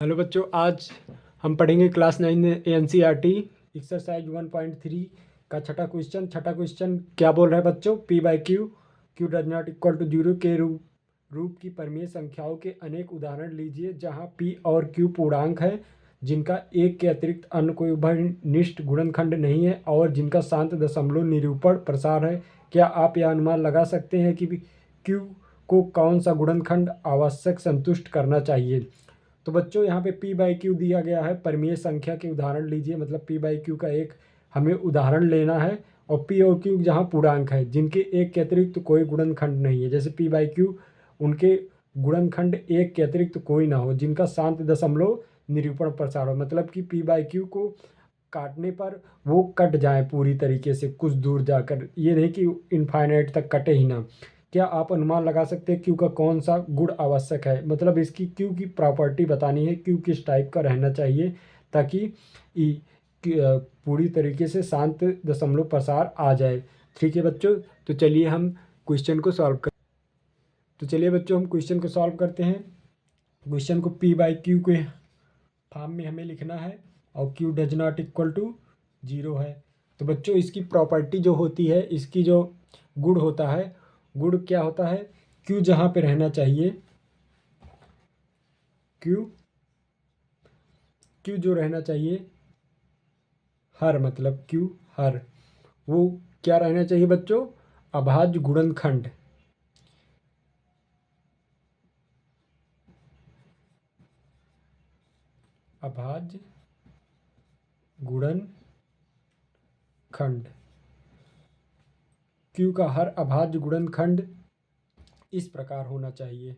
Hello बच्चों, आज हम पढ़ेंगे क्लास 9 एनसीईआरटी एक्सरसाइज 1.3 का छठा क्वेश्चन क्या बोल रहा है बच्चों। P by q q does not equal to zero के रूप की परिमेय संख्याओं के अनेक उदाहरण लीजिए जहां पी और क्यू पूर्णांक है, जिनका एक के अतिरिक्त अन्य कोई उभयनिष्ठ गुणनखंड नहीं है और जिनका शांत दशमलव निरूपण प्रसार है। क्या आप यह अनुमान लगा सकते हैं कि क्यू को कौन सा गुणनखंड आवश्यक संतुष्ट करना चाहिए। तो बच्चों यहाँ पे पी बाई क्यू दिया गया है, परिमेय संख्या के उदाहरण लीजिए, मतलब पी बाई क्यू का एक हमें उदाहरण लेना है। और पी और क्यू जहाँ पूर्णांक है जिनके एक के अतिरिक्त कोई गुणनखंड नहीं है, जैसे पी बाई क्यू उनके गुणनखंड एक के अतिरिक्त कोई ना हो, जिनका शांत दशमलव निरूपण प्रसार हो, मतलब कि पी बाई क्यू को काटने पर वो कट जाए पूरी तरीके से कुछ दूर जाकर, ये नहीं कि इनफाइनाइट तक कटे ही ना। क्या आप अनुमान लगा सकते हैं क्यू का कौन सा गुण आवश्यक है, मतलब इसकी क्यू की प्रॉपर्टी बतानी है, क्यू किस टाइप का रहना चाहिए ताकि पूरी तरीके से शांत दशमलव प्रसार आ जाए। ठीक है बच्चों, तो चलिए हम क्वेश्चन को सॉल्व कर तो चलिए बच्चों हम क्वेश्चन को सॉल्व करते हैं। क्वेश्चन को पी बाई क्यू के फॉर्म में हमें लिखना है और q does not equal to zero है। तो बच्चों इसकी प्रॉपर्टी जो होती है, इसकी जो गुण होता है, गुण क्या होता है, क्यू जहाँ पे रहना चाहिए, क्यू क्यू जो रहना चाहिए हर, मतलब क्यू हर, वो क्या रहना चाहिए बच्चों, अभाज्य गुणनखंड। अभाज्य गुणनखंड, क्यू का हर अभाज्य गुणनखंड इस प्रकार होना चाहिए।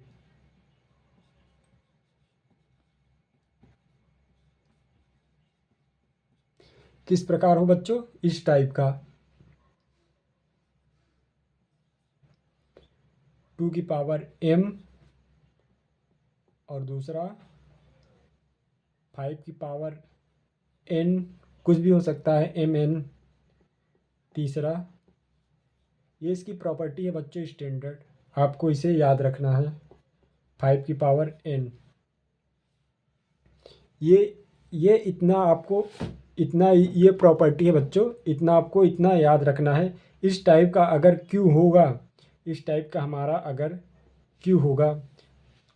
किस प्रकार हो बच्चों, इस टाइप का, 2 की पावर m और दूसरा 5 की पावर n, कुछ भी हो सकता है, mn तीसरा। ये इसकी प्रॉपर्टी है बच्चों स्टैंडर्ड, आपको इसे याद रखना है, 5 की पावर n। ये इतना आपको, इतना ये प्रॉपर्टी है बच्चों, इतना आपको इतना याद रखना है। इस टाइप का अगर क्यू होगा, इस टाइप का हमारा अगर क्यू होगा,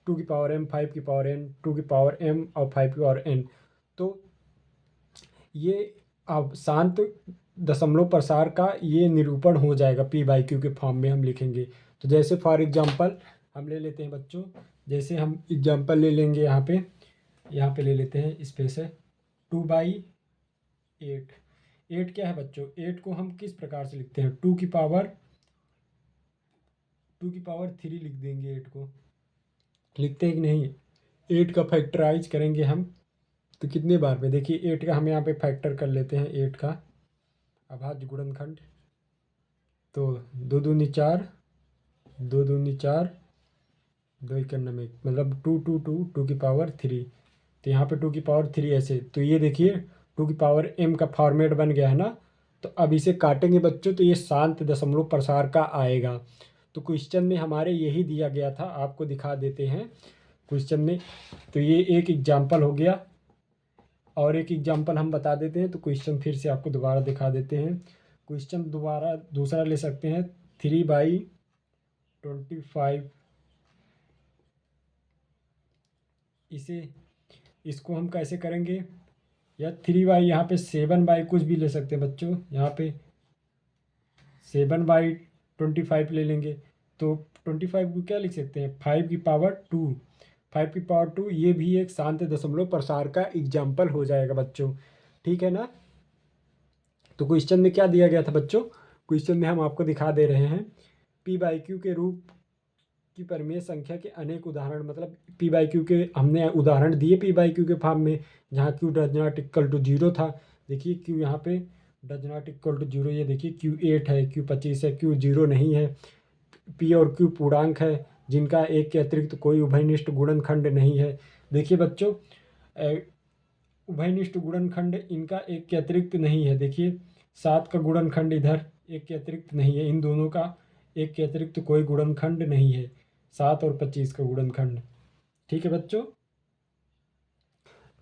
2 की पावर m, 5 की पावर n, 2 की पावर m और 5 की पावर n, तो ये अब शांत दशमलव प्रसार का ये निरूपण हो जाएगा, पी बाई क्यू के फॉर्म में हम लिखेंगे। तो जैसे फॉर एग्जांपल हम ले लेते हैं बच्चों, जैसे हम एग्जांपल ले लेंगे, यहाँ पे ले लेते हैं स्पेस है 2/8। 8 क्या है बच्चों, 8 को हम किस प्रकार से लिखते हैं, 2 की पावर 3 लिख देंगे। 8 को लिखते हैं कि नहीं, 8 का फैक्टराइज करेंगे हम तो कितने बार में, देखिए 8 का हम यहाँ पे फैक्टर कर लेते हैं, 8 का अभाज्य गुणनखंड, तो 2 दूनी 4, 2 दूनी 4, 2 इक्यान में, मतलब 2 की पावर 3। तो यहाँ पे 2 की पावर 3 ऐसे, तो ये देखिए 2 की पावर m का फॉर्मेट बन गया है ना। तो अब इसे काटेंगे बच्चों तो ये शांत दशमलव प्रसार का आएगा। तो क्वेश्चन में हमारे यही दिया गया था, आपको दिखा देते हैं क्वेश्चन में। तो ये एक एग्जाम्पल हो गया, और एक एग्जाम्पल हम बता देते हैं, तो क्वेश्चन फिर से आपको दोबारा दिखा देते हैं। क्वेश्चन दोबारा दूसरा ले सकते हैं, 3/25, इसको हम कैसे करेंगे, या 3/, यहाँ पे 7/, कुछ भी ले सकते हैं बच्चों, यहाँ पे 7/25 ले लेंगे। तो 25 को क्या लिख सकते हैं, 5 की पावर 2, 5 की पावर 2, ये भी एक शांत दशमलव प्रसार का एग्जाम्पल हो जाएगा बच्चों, ठीक है ना। तो क्वेश्चन में क्या दिया गया था बच्चों, क्वेश्चन में हम आपको दिखा दे रहे हैं, पी बाई क्यू के रूप की परिमेय संख्या के अनेक उदाहरण, मतलब पी बाई क्यू के हमने उदाहरण दिए पी बाई क्यू के फॉर्म में, जहाँ q does not equal to zero था। देखिए क्यू यहाँ पे does not equal to zero, ये देखिए Q8 है, Q25 है, क्यू जीरो नहीं है। पी और क्यू पूर्णांक है जिनका एक के अतिरिक्त कोई उभयनिष्ठ गुणनखंड नहीं है। देखिए बच्चों, उभयनिष्ठ गुणनखंड इनका एक के अतिरिक्त नहीं है, देखिए 7 का गुणनखंड इधर एक के अतिरिक्त नहीं है, इन दोनों का एक के अतिरिक्त कोई गुणनखंड नहीं है, 7 और 25 का गुणनखंड, ठीक है बच्चों।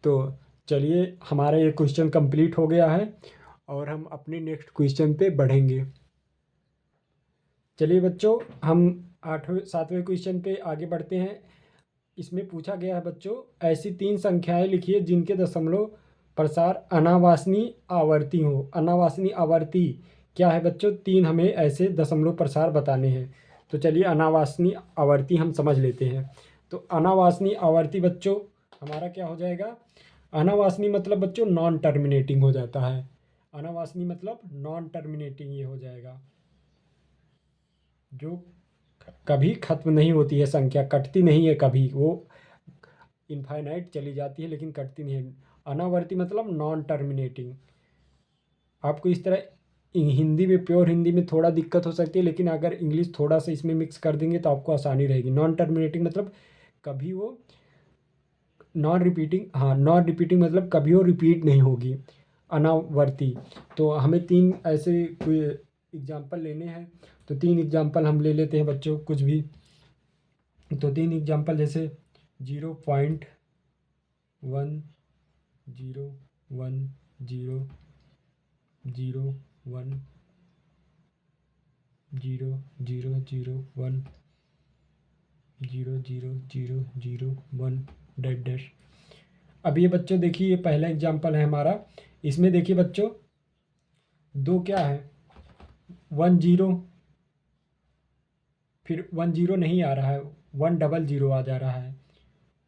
तो चलिए हमारा ये क्वेश्चन कंप्लीट हो गया है और हम अपने नेक्स्ट क्वेश्चन पे बढ़ेंगे। चलिए बच्चों, हम 7वें क्वेश्चन पे आगे बढ़ते हैं। इसमें पूछा गया है बच्चों, ऐसी 3 संख्याएं लिखिए जिनके दशमलव प्रसार अनावासनी आवर्ती हो। अनावासनी आवर्ती क्या है बच्चों? 3 हमें ऐसे दशमलव प्रसार बताने हैं। तो चलिए अनावासनी आवर्ती हम समझ लेते हैं। तो अनावासनी आवर्ती बच्चों हमारा क्या हो जाएगा? अनावासनी मतलब बच्चों नॉन टर्मिनेटिंग हो जाता है। अनावासनी मतलब नॉन टर्मिनेटिंग ये हो जाएगा, जो कभी खत्म नहीं होती है संख्या, कटती नहीं है कभी, वो इनफाइनाइट चली जाती है लेकिन कटती नहीं है। अनावर्ती मतलब नॉन टर्मिनेटिंग। आपको इस तरह हिंदी में, प्योर हिंदी में थोड़ा दिक्कत हो सकती है, लेकिन अगर इंग्लिश थोड़ा सा इसमें मिक्स कर देंगे तो आपको आसानी रहेगी। नॉन टर्मिनेटिंग मतलब कभी वो नॉन रिपीटिंग, हाँ नॉन रिपीटिंग मतलब कभी वो रिपीट नहीं होगी, अनावर्ती। तो हमें 3 ऐसे कोई एग्जाम्पल लेने हैं। तो 3 एग्जाम्पल हम ले लेते हैं बच्चों, कुछ भी। तो 3 एग्जाम्पल जैसे 0.1 0 1 0 0 1 0 0 0 1 0 0 0 0 1 डैश डैश। अब ये बच्चों देखिए, ये पहला एग्जाम्पल है हमारा। इसमें देखिए बच्चों, 2 क्या है, 1 0, फिर 1 0 नहीं आ रहा है, 1 डबल 0 आ जा रहा है,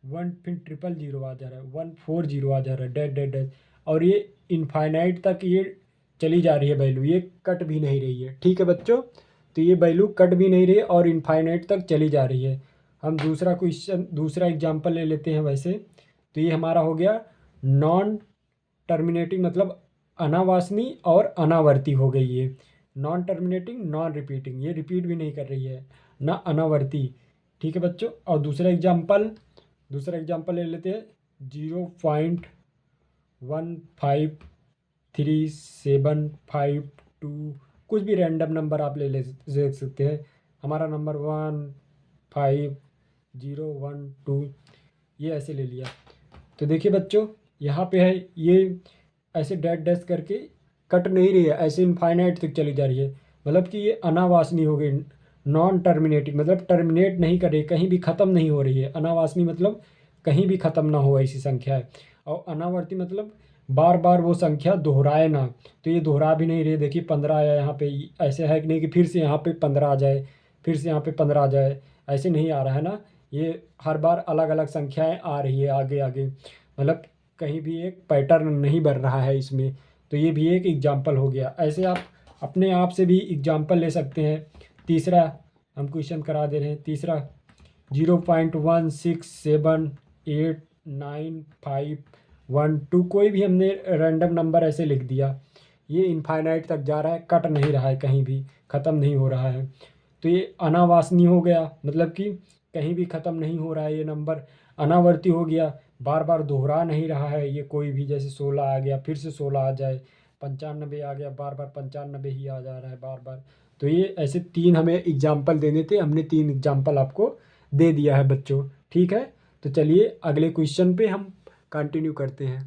1 फिर 000 आ जा रहा है, 1 4 0 आ जा रहा है, डैश डैश डैश। और ये इनफाइनाइट तक ये चली जा रही है वैल्यू, ये कट भी नहीं रही है। ठीक है बच्चों, तो ये वैल्यू कट भी नहीं रही है और इनफाइनाइट तक चली जा रही है। हम दूसरा क्वेश्चन, दूसरा एग्जाम्पल ले लेते हैं वैसे। तो ये हमारा हो गया नॉन टर्मिनेटिंग मतलब अनावासनी और अनावर्ती हो गई ये। नॉन टर्मिनेटिंग, नॉन रिपीटिंग, ये रिपीट भी नहीं कर रही है, ना अनावर्ती। ठीक है बच्चों, और दूसरा एग्जाम्पल ले लेते हैं। 0.153752, कुछ भी रैंडम नंबर आप ले सकते हैं। हमारा नंबर 15012, ये ऐसे ले लिया। तो देखिए बच्चों, यहाँ पे है ये ऐसे डैश डैश करके कट नहीं रही है, ऐसे इनफाइनाइट तक चली जा रही है। मतलब कि ये अनावासनी हो गई, नॉन टर्मिनेटिंग मतलब टर्मिनेट नहीं कर रही, कहीं भी ख़त्म नहीं हो रही है। अनावासनी मतलब कहीं भी ख़त्म ना हो ऐसी संख्या है। और अनावर्ती मतलब बार बार वो संख्या दोहराए ना। तो ये दोहरा भी नहीं रही है। देखिए 15 आया यहाँ पे, ऐसे है कि नहीं कि फिर से यहाँ पे 15 आ जाए, फिर से यहाँ पे 15 आ जाए, ऐसे नहीं आ रहा है ना। ये हर बार अलग अलग संख्याएं आ रही है आगे आगे, मतलब कहीं भी एक पैटर्न नहीं बन रहा है इसमें। तो ये भी एक एग्जाम्पल हो गया। ऐसे आप अपने आप से भी एग्जाम्पल ले सकते हैं। तीसरा हम क्वेश्चन करा दे रहे हैं। तीसरा 0.1678951 कोई भी हमने रैंडम नंबर ऐसे लिख दिया, ये इनफाइनाइट तक जा रहा है, कट नहीं रहा है, कहीं भी ख़त्म नहीं हो रहा है। तो ये अनावासनी हो गया, मतलब कि कहीं भी ख़त्म नहीं हो रहा है ये नंबर। अनावर्ती हो गया, बार बार दोहरा नहीं रहा है ये कोई भी, जैसे 16 आ गया फिर से 16 आ जाए, 95 आ गया बार बार 95 ही आ जा रहा है बार बार। तो ये ऐसे 3 हमें एग्जाम्पल देने थे, हमने 3 एग्जाम्पल आपको दे दिया है बच्चों। ठीक है, तो चलिए अगले क्वेश्चन पे हम कंटिन्यू करते हैं।